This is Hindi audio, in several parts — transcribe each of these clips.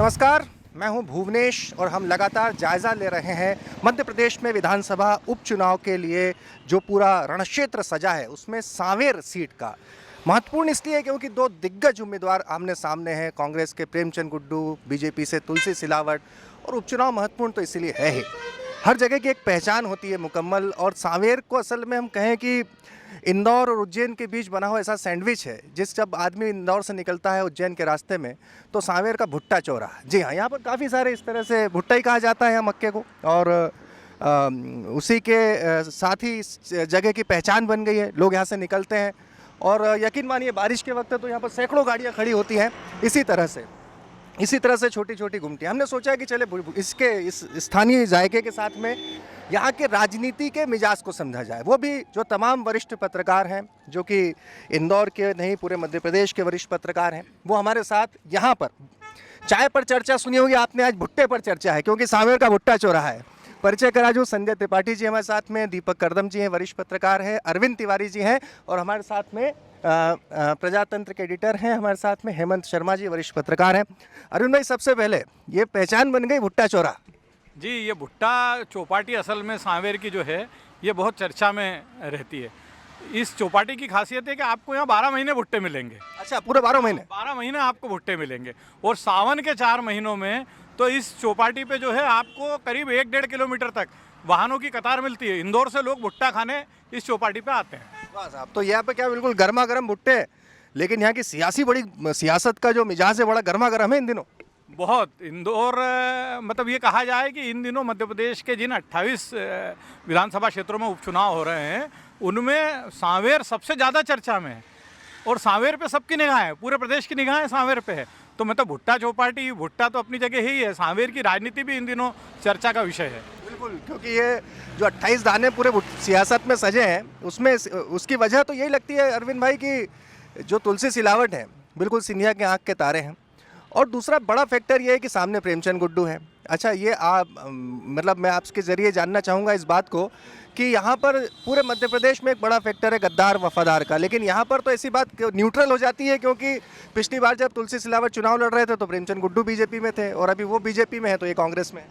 नमस्कार, मैं हूं भुवनेश और हम लगातार जायज़ा ले रहे हैं मध्य प्रदेश में विधानसभा उपचुनाव के लिए जो पूरा रणक्षेत्र सजा है उसमें सांवेर सीट का। महत्वपूर्ण इसलिए क्योंकि दो दिग्गज उम्मीदवार आमने सामने हैं, कांग्रेस के प्रेमचंद गुड्डू, बीजेपी से तुलसी सिलावट। और उपचुनाव महत्वपूर्ण तो इसीलिए है ही, हर जगह की एक पहचान होती है मुकम्मल। और सांवेर को असल में हम कहें कि इंदौर और उज्जैन के बीच बना हुआ ऐसा सैंडविच है। जब आदमी इंदौर से निकलता है उज्जैन के रास्ते में तो सांवेर का भुट्टा चौराहा, जी हाँ, यहाँ पर काफ़ी सारे इस तरह से भुट्टा ही कहा जाता है यहाँ मक्के को। और उसी के साथ ही इस जगह की पहचान बन गई है। लोग यहाँ से निकलते हैं और यकीन मानिए बारिश के वक्त तो यहाँ पर सैकड़ों गाड़ियाँ खड़ी होती हैं इसी तरह से छोटी छोटी घुमटी। हमने सोचा कि चले इस स्थानीय जायके के साथ में यहाँ के राजनीति के मिजाज को समझा जाए। वो भी जो तमाम वरिष्ठ पत्रकार हैं, जो कि इंदौर के नहीं पूरे मध्य प्रदेश के वरिष्ठ पत्रकार हैं, वो हमारे साथ यहाँ पर चाय पर चर्चा सुनी होगी आपने, आज भुट्टे पर चर्चा है क्योंकि सांवेर का भुट्टा चौराहा है। परिचय करा जो संजय त्रिपाठी जी हमारे साथ में, दीपक करदम जी हैं वरिष्ठ पत्रकार हैं, अरविंद तिवारी जी हैं और हमारे साथ में प्रजातंत्र के एडिटर हैं हमारे साथ में हेमंत शर्मा जी वरिष्ठ पत्रकार हैं। अरविंद भाई, सबसे पहले ये पहचान बन गई भुट्टा चौराहा जी। ये भुट्टा चौपाटी असल में सांवेर की जो है ये बहुत चर्चा में रहती है। इस चौपाटी की खासियत है कि आपको यहाँ 12 महीने भुट्टे मिलेंगे। अच्छा, पूरे 12 महीने आपको भुट्टे मिलेंगे। और सावन के 4 महीनों में तो इस चौपाटी पे जो है आपको करीब 1-1.5 किलोमीटर तक वाहनों की कतार मिलती है। इंदौर से लोग भुट्टा खाने इस चौपाटी पे आते हैं। वाह साहब, तो यहाँ पे क्या बिल्कुल गर्मा गर्म भुट्टे, लेकिन यहाँ की सियासत का जो मिजाज है बड़ा गर्मा गर्म है इन दिनों। बहुत। इंदौर मतलब ये कहा जाए कि इन दिनों मध्य प्रदेश के जिन 28 विधानसभा क्षेत्रों में उपचुनाव हो रहे हैं उनमें सांवेर सबसे ज़्यादा चर्चा में है। और सांवेर पे सबकी निगाहें, पूरे प्रदेश की निगाहें सांवेर पे है। तो मतलब भुट्टा चौपाटी, भुट्टा तो अपनी जगह ही है, सांवेर की राजनीति भी इन दिनों चर्चा का विषय है। बिल्कुल, क्योंकि ये जो 28 दाने पूरे सियासत में सजे हैं उसमें उसकी वजह तो यही लगती है अरविंद भाई कि जो तुलसी सिलावट है बिल्कुल सिंधिया के आँख के तारे हैं। और दूसरा बड़ा फैक्टर ये है कि सामने प्रेमचंद गुड्डू है। अच्छा, ये मतलब मैं आपके ज़रिए जानना चाहूँगा इस बात को कि यहाँ पर पूरे मध्य प्रदेश में एक बड़ा फैक्टर है गद्दार वफादार का, लेकिन यहाँ पर तो ऐसी बात न्यूट्रल हो जाती है क्योंकि पिछली बार जब तुलसी सिलावट चुनाव लड़ रहे थे तो प्रेमचंद गुड्डू बीजेपी में थे और अभी वो बीजेपी में है तो ये कांग्रेस में है।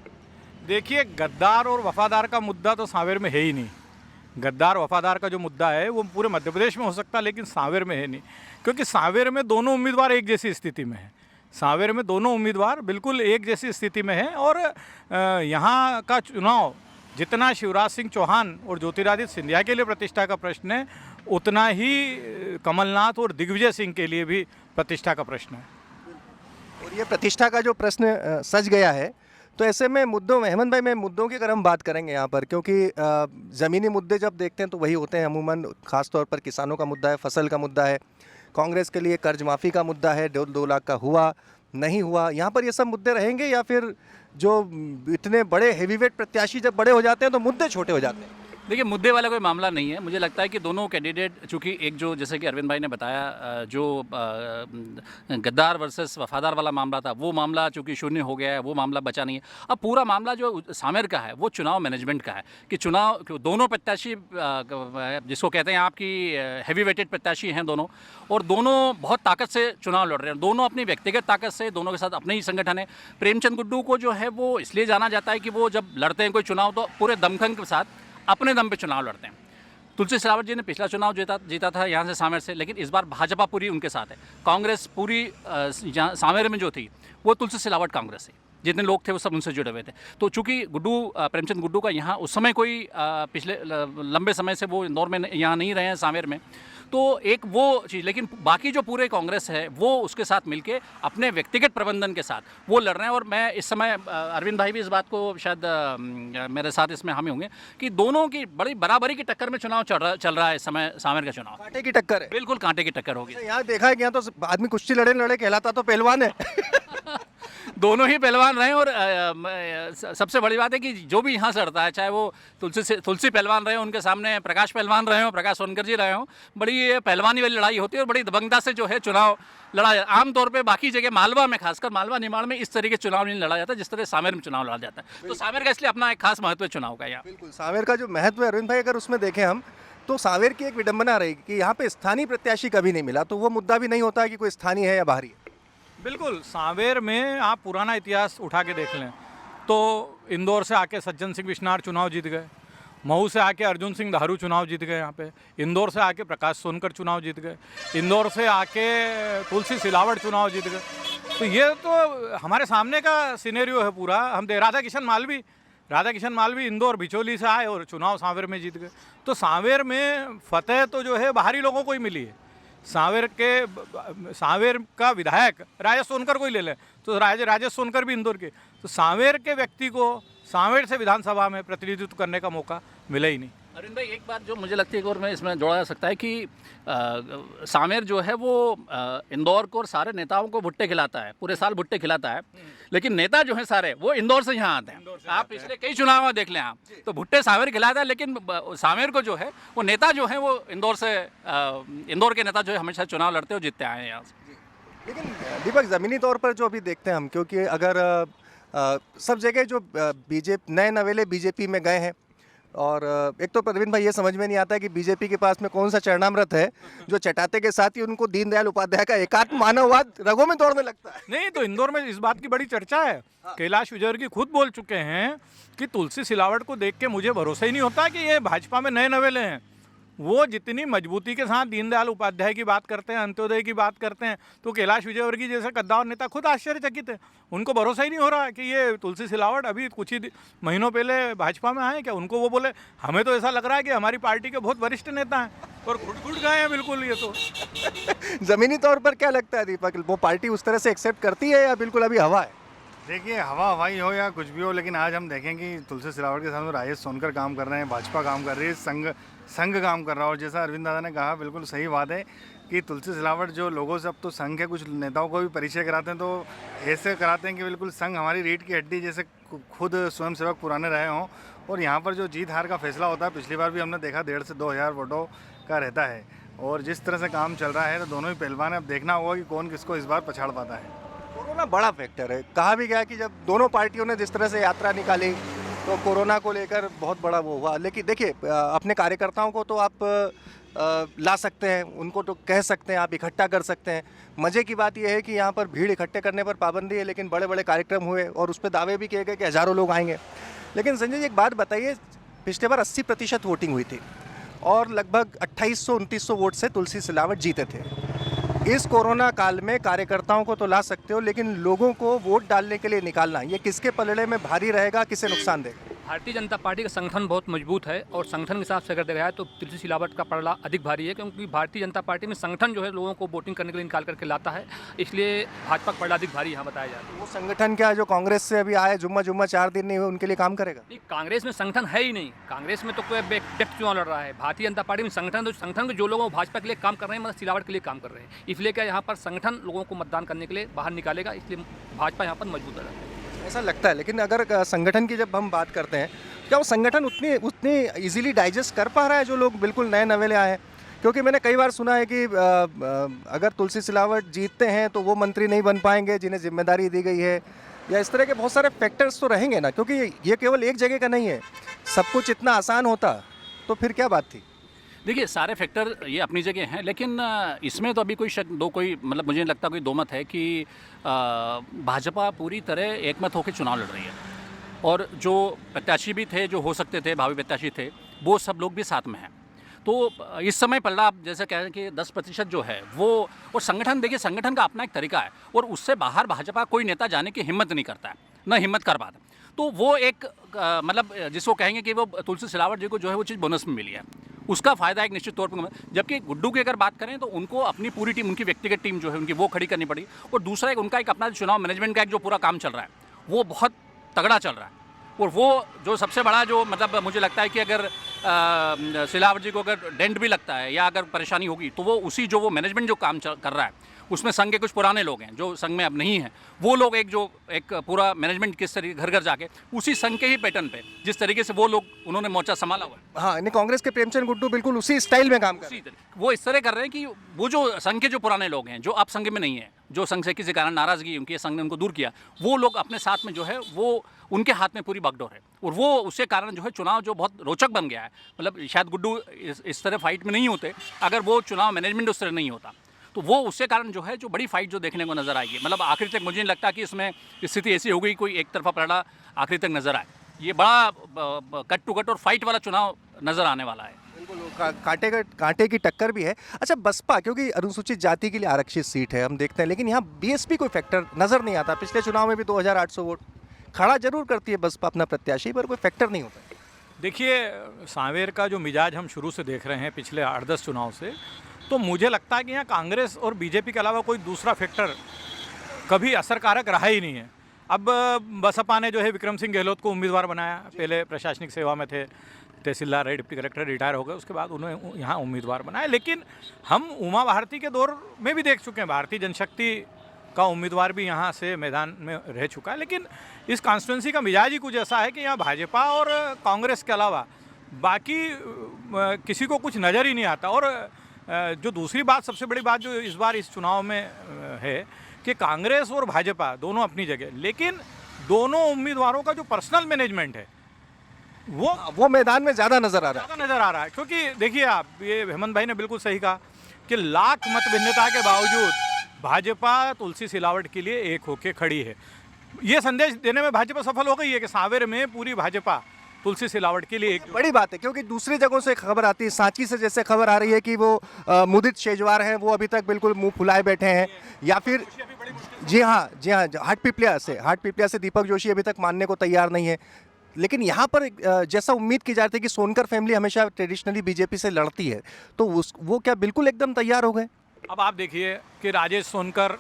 देखिए, गद्दार और वफादार का मुद्दा तो सांवेर में है ही नहीं। गद्दार वफादार का जो मुद्दा है वो पूरे मध्य प्रदेश में हो सकता है लेकिन सांवेर में है नहीं, क्योंकि सांवेर में दोनों उम्मीदवार एक जैसी स्थिति में हैं। सांवेर में दोनों उम्मीदवार बिल्कुल एक जैसी स्थिति में हैं। और यहाँ का चुनाव जितना शिवराज सिंह चौहान और ज्योतिरादित्य सिंधिया के लिए प्रतिष्ठा का प्रश्न है उतना ही कमलनाथ और दिग्विजय सिंह के लिए भी प्रतिष्ठा का प्रश्न है। और ये प्रतिष्ठा का जो प्रश्न सज गया है तो ऐसे में मुद्दों में, हेमंत भाई, मैं मुद्दों की अगर हम बात करेंगे यहाँ पर, क्योंकि ज़मीनी मुद्दे जब देखते हैं तो वही होते हैं अमूमन। ख़ासतौर पर किसानों का मुद्दा है, फसल का मुद्दा है, कांग्रेस के लिए कर्ज माफ़ी का मुद्दा है, 2 लाख का हुआ नहीं हुआ, यहाँ पर ये सब मुद्दे रहेंगे या फिर जो इतने बड़े हेवीवेट प्रत्याशी जब बड़े हो जाते हैं तो मुद्दे छोटे हो जाते हैं? देखिए, मुद्दे वाला कोई मामला नहीं है। मुझे लगता है कि दोनों कैंडिडेट, चूँकि एक जो जैसे कि अरविंद भाई ने बताया जो गद्दार वर्सेस वफादार वाला मामला था वो मामला चूँकि शून्य हो गया है, वो मामला बचा नहीं है। अब पूरा मामला जो सांवेर का है वो चुनाव मैनेजमेंट का है कि चुनाव दोनों प्रत्याशी जिसको कहते हैं आपकी हैवी वेटेड प्रत्याशी हैं दोनों, और दोनों बहुत ताकत से चुनाव लड़ रहे हैं। दोनों अपनी व्यक्तिगत ताकत से, दोनों के साथ अपने ही संगठन है। प्रेमचंद गुड्डू को जो है वो इसलिए जाना जाता है कि वो जब लड़ते हैं कोई चुनाव तो पूरे दमखम के साथ अपने दम पे चुनाव लड़ते हैं। तुलसी सिलावट जी ने पिछला चुनाव जीता था यहाँ से सांवेर से, लेकिन इस बार भाजपा पूरी उनके साथ है। कांग्रेस पूरी सांवेर में जो थी वो तुलसी सिलावट कांग्रेस है, जितने लोग थे वो सब उनसे जुड़े हुए थे। तो चूंकि प्रेमचंद गुड्डू का यहाँ उस समय कोई पिछले लंबे समय से वो इंदौर में यहाँ नहीं रहे हैं सांवेर में, तो एक वो चीज़, लेकिन बाकी जो पूरे कांग्रेस है वो उसके साथ मिलके अपने व्यक्तिगत प्रबंधन के साथ वो लड़ रहे हैं। और मैं इस समय, अरविंद भाई भी इस बात को शायद मेरे साथ इसमें हामी होंगे कि दोनों की बड़ी बराबरी की टक्कर में चुनाव चल रहा है इस समय सांवेर का चुनाव। कांटे की टक्कर है, बिल्कुल कांटे की टक्कर होगी। यहाँ देखा है कि यहाँ तो आदमी कुश्ती लड़े कहलाता तो पहलवान है। दोनों ही पहलवान रहे। और सबसे बड़ी बात है कि जो भी यहाँ से लड़ता है, चाहे वो तुलसी पहलवान रहे, उनके सामने प्रकाश पहलवान रहे हो, प्रकाश सोनकर जी रहे हो, बड़ी पहलवानी वाली लड़ाई होती है और बड़ी दबंगता से जो है चुनाव लड़ा जाता है। आमतौर पे बाकी जगह मालवा में, खासकर मालवा निमाड़ में इस तरीके चुनाव नहीं लड़ा जाता जिस तरह सांवेर में चुनाव लड़ा जाता है। तो सांवेर का इसलिए अपना एक खास महत्व है चुनाव का यहाँ। बिल्कुल, सांवेर का जो महत्व है अरविंद भाई, अगर उसमें देखें हम तो सांवेर की एक विडंबना रहेगी कि यहाँ पे स्थानीय प्रत्याशी कभी नहीं मिला, तो वो मुद्दा भी नहीं होता है कि कोई स्थानीय है या बाहरी है। बिल्कुल, सांवेर में आप पुराना इतिहास उठा के देख लें तो इंदौर से आके सज्जन सिंह बिश्नार चुनाव जीत गए, मऊ से आके अर्जुन सिंह धारू चुनाव जीत गए, यहाँ पे इंदौर से आके प्रकाश सोनकर चुनाव जीत गए, इंदौर से आके तुलसी सिलावट चुनाव जीत गए। तो ये तो हमारे सामने का सिनेरियो है पूरा। हम दे राधा किशन मालवी इंदौर बिचौली से आए और चुनाव सांवेर में जीत गए। तो सांवेर में फतेह तो जो है बाहरी लोगों को ही मिली है। सांवेर का विधायक राजेश सोनकर को ही ले लें तो राजेश सोनकर भी इंदौर के। तो सांवेर के व्यक्ति को सांवेर से विधानसभा में प्रतिनिधित्व करने का मौका मिला ही नहीं। अरविंद भाई, एक बात जो मुझे लगती है कि और मैं इसमें जोड़ा जा सकता है कि सांवेर जो है वो इंदौर को और सारे नेताओं को भुट्टे खिलाता है, पूरे साल भुट्टे खिलाता है, लेकिन नेता जो है सारे वो इंदौर से यहाँ आते हैं। आप पिछले कई चुनाव में देख लें आप, तो भुट्टे सांवेर खिलाता है, लेकिन सांवेर को जो है वो नेता जो है वो इंदौर के नेता जो है हमेशा चुनाव लड़ते हुए जीतते आए हैं यहाँ से। लेकिन दीपक, ज़मीनी तौर पर जो अभी देखते हैं हम, क्योंकि अगर सब जगह जो बीजेपी नए नवेले बीजेपी में गए हैं, और एक तो प्रवीण भाई ये समझ में नहीं आता है कि बीजेपी के पास में कौन सा चरणामृत है जो चटाते के साथ ही उनको दीनदयाल उपाध्याय का एकात्म मानववाद रगों में दौड़ने लगता है। नहीं, तो इंदौर में इस बात की बड़ी चर्चा है। कैलाश विजयवर्गीय खुद बोल चुके हैं कि तुलसी सिलावट को देख के मुझे भरोसा ही नहीं होता कि ये भाजपा में नए नवेले हैं। वो जितनी मजबूती के साथ दीनदयाल उपाध्याय की बात करते हैं, अंत्योदय की बात करते हैं, तो कैलाश विजयवर्गीय जैसे कद्दावर नेता खुद आश्चर्यचकित है। उनको भरोसा ही नहीं हो रहा कि ये तुलसी सिलावट अभी कुछ ही महीनों पहले भाजपा में आए क्या। उनको वो बोले हमें तो ऐसा लग रहा है कि हमारी पार्टी के बहुत वरिष्ठ नेता हैं, और घुट गए हैं बिल्कुल। ये तो ज़मीनी तौर पर क्या लगता है दीपक, वो पार्टी उस तरह से एक्सेप्ट करती है या बिल्कुल अभी हवा है? देखिए, हवाई हो या कुछ भी हो, लेकिन आज हम देखें कि तुलसी सिलावट के साथ में राजेश सोनकर काम कर रहे हैं, भाजपा काम कर रही है, संघ काम कर रहा है। और जैसा अरविंद दादा ने कहा, बिल्कुल सही बात है कि तुलसी सिलावट जो लोगों से अब तो संघ के कुछ नेताओं को भी परिचय कराते हैं, तो ऐसे कराते हैं कि बिल्कुल संघ हमारी रीढ़ की हड्डी जैसे खुद स्वयंसेवक पुराने रहे हों। और यहाँ पर जो जीत हार का फैसला होता है, पिछली बार भी हमने देखा 1,500 से 2,000 वोटों का रहता है। और जिस तरह से काम चल रहा है, तो दोनों ही पहलवान, अब देखना होगा कि कौन किसको इस बार पछाड़ पाता है। कोरोना बड़ा फैक्टर है। कहा भी गया कि जब दोनों पार्टियों ने जिस तरह से यात्रा निकाली तो कोरोना को लेकर बहुत बड़ा वो हुआ। लेकिन देखिए, अपने कार्यकर्ताओं को तो आप ला सकते हैं, उनको तो कह सकते हैं, आप इकट्ठा कर सकते हैं। मज़े की बात यह है कि यहाँ पर भीड़ इकट्ठे करने पर पाबंदी है, लेकिन बड़े बड़े कार्यक्रम हुए और उस पर दावे भी किए गए कि हज़ारों लोग आएंगे। लेकिन संजय जी, एक बात बताइए, पिछले बार 80% वोटिंग हुई थी और लगभग 2800-2900 वोट से तुलसी सिलावट जीते थे। इस कोरोना काल में कार्यकर्ताओं को तो ला सकते हो, लेकिन लोगों को वोट डालने के लिए निकालना, ये किसके पलड़े में भारी रहेगा, किसे नुकसान देगा? भारतीय जनता पार्टी का संगठन बहुत मजबूत है और संगठन के हिसाब से अगर देखा जाए तो तुलसी सिलावट का पलड़ा अधिक भारी है, क्योंकि भारतीय जनता पार्टी में संगठन जो है लोगों को वोटिंग करने के लिए निकाल करके लाता है, इसलिए भाजपा का पलड़ा अधिक भारी यहाँ बताया जाता है। वो संगठन क्या जो कांग्रेस से अभी आए, जुम्मा 4 दिन नहीं हुए, उनके लिए काम करेगा? नहीं, कांग्रेस में संगठन है ही नहीं। कांग्रेस में तो कोई व्यक्ति चुनाव लड़ रहा है। भारतीय जनता पार्टी में संगठन, तो संगठन के जो लोग भाजपा के लिए काम कर रहे हैं, मतलब सिलावट के लिए काम कर रहे हैं, इसलिए क्या यहाँ पर संगठन लोगों को मतदान करने के लिए बाहर निकालेगा, इसलिए भाजपा यहाँ पर मजबूत है, ऐसा लगता है। लेकिन अगर संगठन की जब हम बात करते हैं, क्या वो संगठन उतनी इजीली डाइजेस्ट कर पा रहा है जो लोग बिल्कुल नए नवेले आए हैं? क्योंकि मैंने कई बार सुना है कि अगर तुलसी सिलावट जीतते हैं तो वो मंत्री नहीं बन पाएंगे जिन्हें जिम्मेदारी दी गई है, या इस तरह के बहुत सारे फैक्टर्स तो रहेंगे ना, क्योंकि ये केवल एक जगह का नहीं है। सब कुछ इतना आसान होता तो फिर क्या बात थी? देखिए, सारे फैक्टर ये अपनी जगह हैं, लेकिन इसमें तो अभी कोई मतलब मुझे नहीं लगता कोई दो मत है कि भाजपा पूरी तरह एकमत होकर चुनाव लड़ रही है, और जो प्रत्याशी भी थे, जो हो सकते थे, भावी प्रत्याशी थे, वो सब लोग भी साथ में हैं। तो इस समय पलड़ा आप जैसे कह रहे हैं कि 10% जो है वो, और संगठन, देखिए संगठन का अपना एक तरीका है, और उससे बाहर भाजपा कोई नेता जाने की हिम्मत नहीं करता है, न हिम्मत कर पाता। तो वो एक मतलब जिसको कहेंगे कि वो तुलसी सिलावट जी को जो है वो चीज़ बोनस में मिली है, उसका फ़ायदा एक निश्चित तौर पर। जबकि गुड्डू की अगर बात करें तो उनको अपनी पूरी टीम, उनकी व्यक्तिगत टीम जो है उनकी, वो खड़ी करनी पड़ी। और दूसरा उनका एक अपना चुनाव मैनेजमेंट का एक जो पूरा काम चल रहा है वो बहुत तगड़ा चल रहा है। और वो जो सबसे बड़ा जो मतलब मुझे लगता है कि अगर सिलावट जी को अगर डेंट भी लगता है या अगर परेशानी होगी, तो वो उसी जो वो मैनेजमेंट जो काम कर रहा है उसमें संघ के कुछ पुराने लोग हैं जो संघ में अब नहीं हैं, वो लोग एक पूरा मैनेजमेंट किस तरीके घर घर जाके उसी संघ के ही पैटर्न पे जिस तरीके से वो लोग उन्होंने मोर्चा संभाला हुआ है। हाँ, नहीं, कांग्रेस के प्रेमचंद गुड्डू बिल्कुल उसी स्टाइल में काम कर रहे हैं। वो इस तरह कर रहे हैं कि वो जो संघ के जो पुराने लोग हैं, जो अब संघ में नहीं है, जो संघ से किसी कारण नाराजगी उनकी, संघ ने उनको दूर किया, वो लोग अपने साथ में जो है वो उनके हाथ में पूरी बागडोर है, और वो उसके कारण जो है चुनाव जो बहुत रोचक बन गया है। मतलब शायद गुड्डू इस तरह फाइट में नहीं होते अगर वो चुनाव मैनेजमेंट उस तरह नहीं होता। तो वो उसके कारण जो है जो बड़ी फाइट जो देखने को नज़र आएगी, मतलब आखिर तक मुझे नहीं लगता कि इसमें स्थिति ऐसी होगी कोई एक तरफा पलड़ा आखिर तक नज़र आए। ये बड़ा कट टू कट और फाइट वाला चुनाव नज़र आने वाला है। बिल्कुल कांटे की टक्कर भी है। अच्छा, बसपा क्योंकि अनुसूचित जाति के लिए आरक्षित सीट है हम देखते हैं, लेकिन यहाँ बीएसपी कोई फैक्टर नज़र नहीं आता। पिछले चुनाव में भी 2800 वोट खड़ा जरूर करती है बसपा अपना प्रत्याशी, पर कोई फैक्टर नहीं होता। देखिए, सांवेर का जो मिजाज हम शुरू से देख रहे हैं पिछले 8-10 चुनाव से, तो मुझे लगता है कि यहाँ कांग्रेस और बीजेपी के अलावा कोई दूसरा फैक्टर कभी असरकारक रहा ही नहीं है। अब बसपा ने जो है विक्रम सिंह गहलोत को उम्मीदवार बनाया, पहले प्रशासनिक सेवा में थे, तहसीलदार रहे, डिप्टी कलेक्टर रिटायर हो गए, उसके बाद उन्हें यहाँ उम्मीदवार बनाया। लेकिन हम उमा भारती के दौर में भी देख चुके हैं, भारतीय जनशक्ति का उम्मीदवार भी यहाँ से मैदान में रह चुका है। लेकिन इस कॉन्स्टिट्यूंसी का मिजाज ही कुछ ऐसा है कि यहाँ भाजपा और कांग्रेस के अलावा बाकी किसी को कुछ नज़र ही नहीं आता। और जो दूसरी बात, सबसे बड़ी बात जो इस बार इस चुनाव में है कि कांग्रेस और भाजपा दोनों अपनी जगह, लेकिन दोनों उम्मीदवारों का जो पर्सनल मैनेजमेंट है वो मैदान में ज़्यादा नज़र आ रहा है। क्योंकि देखिए आप, ये हेमंत भाई ने बिल्कुल सही कहा कि लाख मत भिन्नता के बावजूद भाजपा तुलसी सिलावट के लिए एक होके खड़ी है। ये संदेश देने में भाजपा सफल हो गई है कि सांवेर में पूरी भाजपा तुलसी सिलावट के लिए एक बड़ी बात है। क्योंकि दूसरी जगहों से खबर आती है, सांची से जैसे खबर आ रही है कि वो मुदित शेजवार हैं, वो अभी तक बिल्कुल मुंह फुलाए बैठे हैं, या फिर जी हाँ हाटपिपलिया से दीपक जोशी अभी तक मानने को तैयार नहीं है। लेकिन यहाँ पर जैसा उम्मीद की जाती है कि सोनकर फैमिली हमेशा ट्रेडिशनली बीजेपी से लड़ती है, तो वो क्या बिल्कुल एकदम तैयार हो गए? अब आप देखिए कि राजेश सोनकर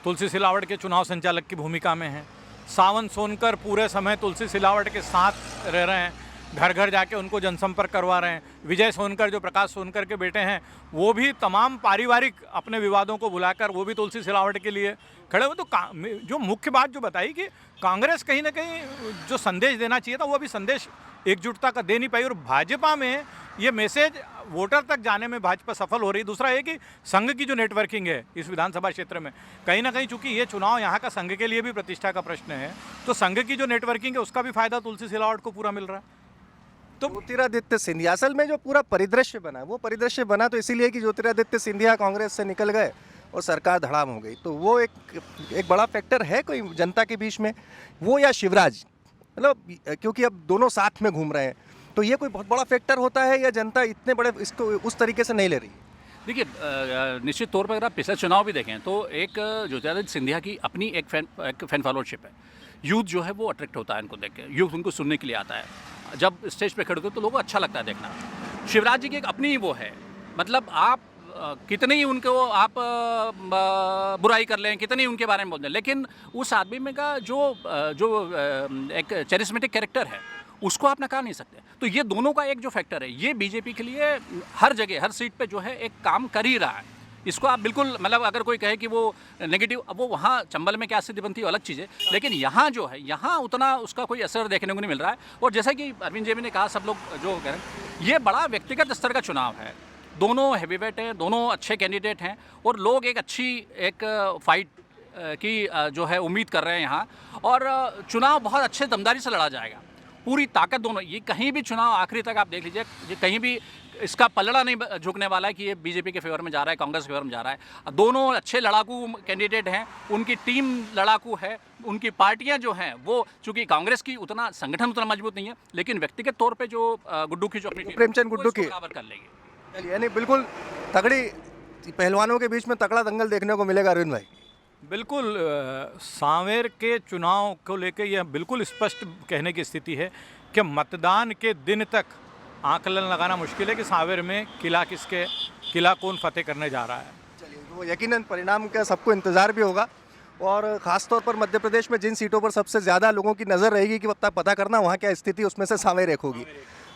तुलसी सिलावट के चुनाव संचालक की भूमिका में हैं, सावंत सोनकर पूरे समय तुलसी सिलावट के साथ रह रहे हैं, घर घर जाके उनको जनसंपर्क करवा रहे हैं। विजय सोनकर जो प्रकाश सोनकर के बेटे हैं, वो भी तमाम पारिवारिक अपने विवादों को भुलाकर वो भी तुलसी सिलावट के लिए खड़े हुए। तो जो मुख्य बात जो बताई कि कांग्रेस कहीं ना कहीं जो संदेश देना चाहिए था वो अभी संदेश एकजुटता का दे नहीं पाई, और भाजपा में ये मैसेज वोटर तक जाने में भाजपा सफल हो रही। दूसरा है कि संघ की जो नेटवर्किंग है इस विधानसभा क्षेत्र में, कहीं ना कहीं चूंकि ये चुनाव यहाँ का संघ के लिए भी प्रतिष्ठा का प्रश्न है, तो संघ की जो नेटवर्किंग है उसका भी फायदा तुलसी सिलावट को पूरा मिल रहा है। तो ज्योतिरादित्य सिंधिया, असल में जो पूरा परिदृश्य बना, वो परिदृश्य बना तो इसीलिए कि ज्योतिरादित्य सिंधिया कांग्रेस से निकल गए और सरकार धड़ाम हो गई, तो वो एक बड़ा फैक्टर है कोई जनता के बीच में, वो या शिवराज, मतलब क्योंकि अब दोनों साथ में घूम रहे हैं, तो ये कोई बहुत बड़ा फैक्टर होता है या जनता इतने बड़े इसको उस तरीके से नहीं ले रही? देखिए, निश्चित तौर पर अगर आप पिछले चुनाव भी देखें तो एक ज्योतिरादित्य सिंधिया की अपनी एक फैन फॉलोअरशिप है। यूथ जो है वो अट्रैक्ट होता है इनको देख के, यूथ उनको सुनने के लिए आता है, जब स्टेज पे खड़े होते तो लोगों को अच्छा लगता है देखना। शिवराज जी की एक अपनी वो है, मतलब आप कितनी ही उनको आप बुराई कर लें, कितनी उनके बारे में बोल दें, लेकिन उस आदमी में का जो एक चेरिस्मेटिक कैरेक्टर है उसको आप नकार नहीं सकते। तो ये दोनों का एक जो फैक्टर है, ये बीजेपी के लिए हर जगह हर सीट पे जो है एक काम कर ही रहा है। इसको आप बिल्कुल, मतलब अगर कोई कहे कि वो नेगेटिव, अब वो वहाँ चंबल में क्या स्थिति बनती है अलग चीज़ है, लेकिन यहाँ जो है यहाँ उतना उसका कोई असर देखने को नहीं मिल रहा है। और जैसा कि अरविंद जी ने कहा, सब लोग जो कह रहे हैं, ये बड़ा व्यक्तिगत स्तर का चुनाव है, दोनों हैवीवेट हैं, दोनों अच्छे कैंडिडेट हैं, और लोग एक अच्छी एक फाइट की जो है उम्मीद कर रहे हैं यहाँ, और चुनाव बहुत अच्छे दमदारी से लड़ा जाएगा, पूरी ताकत दोनों। ये कहीं भी चुनाव आखिरी तक आप देख लीजिए, ये कहीं भी इसका पलड़ा नहीं झुकने वाला है कि ये बीजेपी के फेवर में जा रहा है, कांग्रेस के फेवर में जा रहा है। दोनों अच्छे लड़ाकू कैंडिडेट हैं, उनकी टीम लड़ाकू है, उनकी पार्टियां जो हैं वो, चूंकि कांग्रेस की उतना संगठन उतना मजबूत नहीं है, लेकिन व्यक्तिगत तौर पे जो गुड्डू की जो अपनी प्रेमचंद गुड्डू की बराबर कर लेगी। चलिए, यानी बिल्कुल तगड़ी पहलवानों के बीच में तगड़ा दंगल देखने को मिलेगा अरविंद भाई। बिल्कुल, सांवेर के चुनाव को लेकर यह बिल्कुल स्पष्ट कहने की स्थिति है कि मतदान के दिन तक आकलन लगाना मुश्किल है कि सांवेर में किला कौन फतेह करने जा रहा है। चलिए, वो यकीनन परिणाम का सबको इंतज़ार भी होगा, और ख़ासतौर पर मध्य प्रदेश में जिन सीटों पर सबसे ज़्यादा लोगों की नज़र रहेगी कि पता करना वहाँ क्या स्थिति, उसमें से सांवेर एक होगी।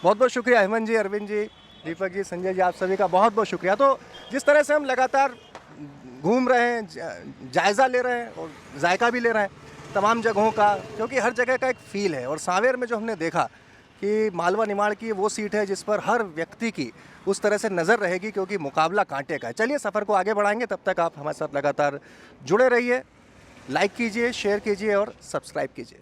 बहुत बहुत शुक्रिया हेमंत जी, अरविंद जी, दीपक जी, संजय जी, आप सभी का बहुत बहुत शुक्रिया। तो जिस तरह से हम लगातार घूम रहे हैं, जायज़ा ले रहे हैं और जायका भी ले रहे हैं तमाम जगहों का, क्योंकि हर जगह का एक फ़ील है, और सांवेर में जो हमने देखा कि मालवा निमाड़ की वो सीट है जिस पर हर व्यक्ति की उस तरह से नज़र रहेगी, क्योंकि मुकाबला कांटे का है। चलिए, सफ़र को आगे बढ़ाएंगे, तब तक आप हमारे साथ लगातार जुड़े रहिए, लाइक कीजिए, शेयर कीजिए और सब्सक्राइब कीजिए।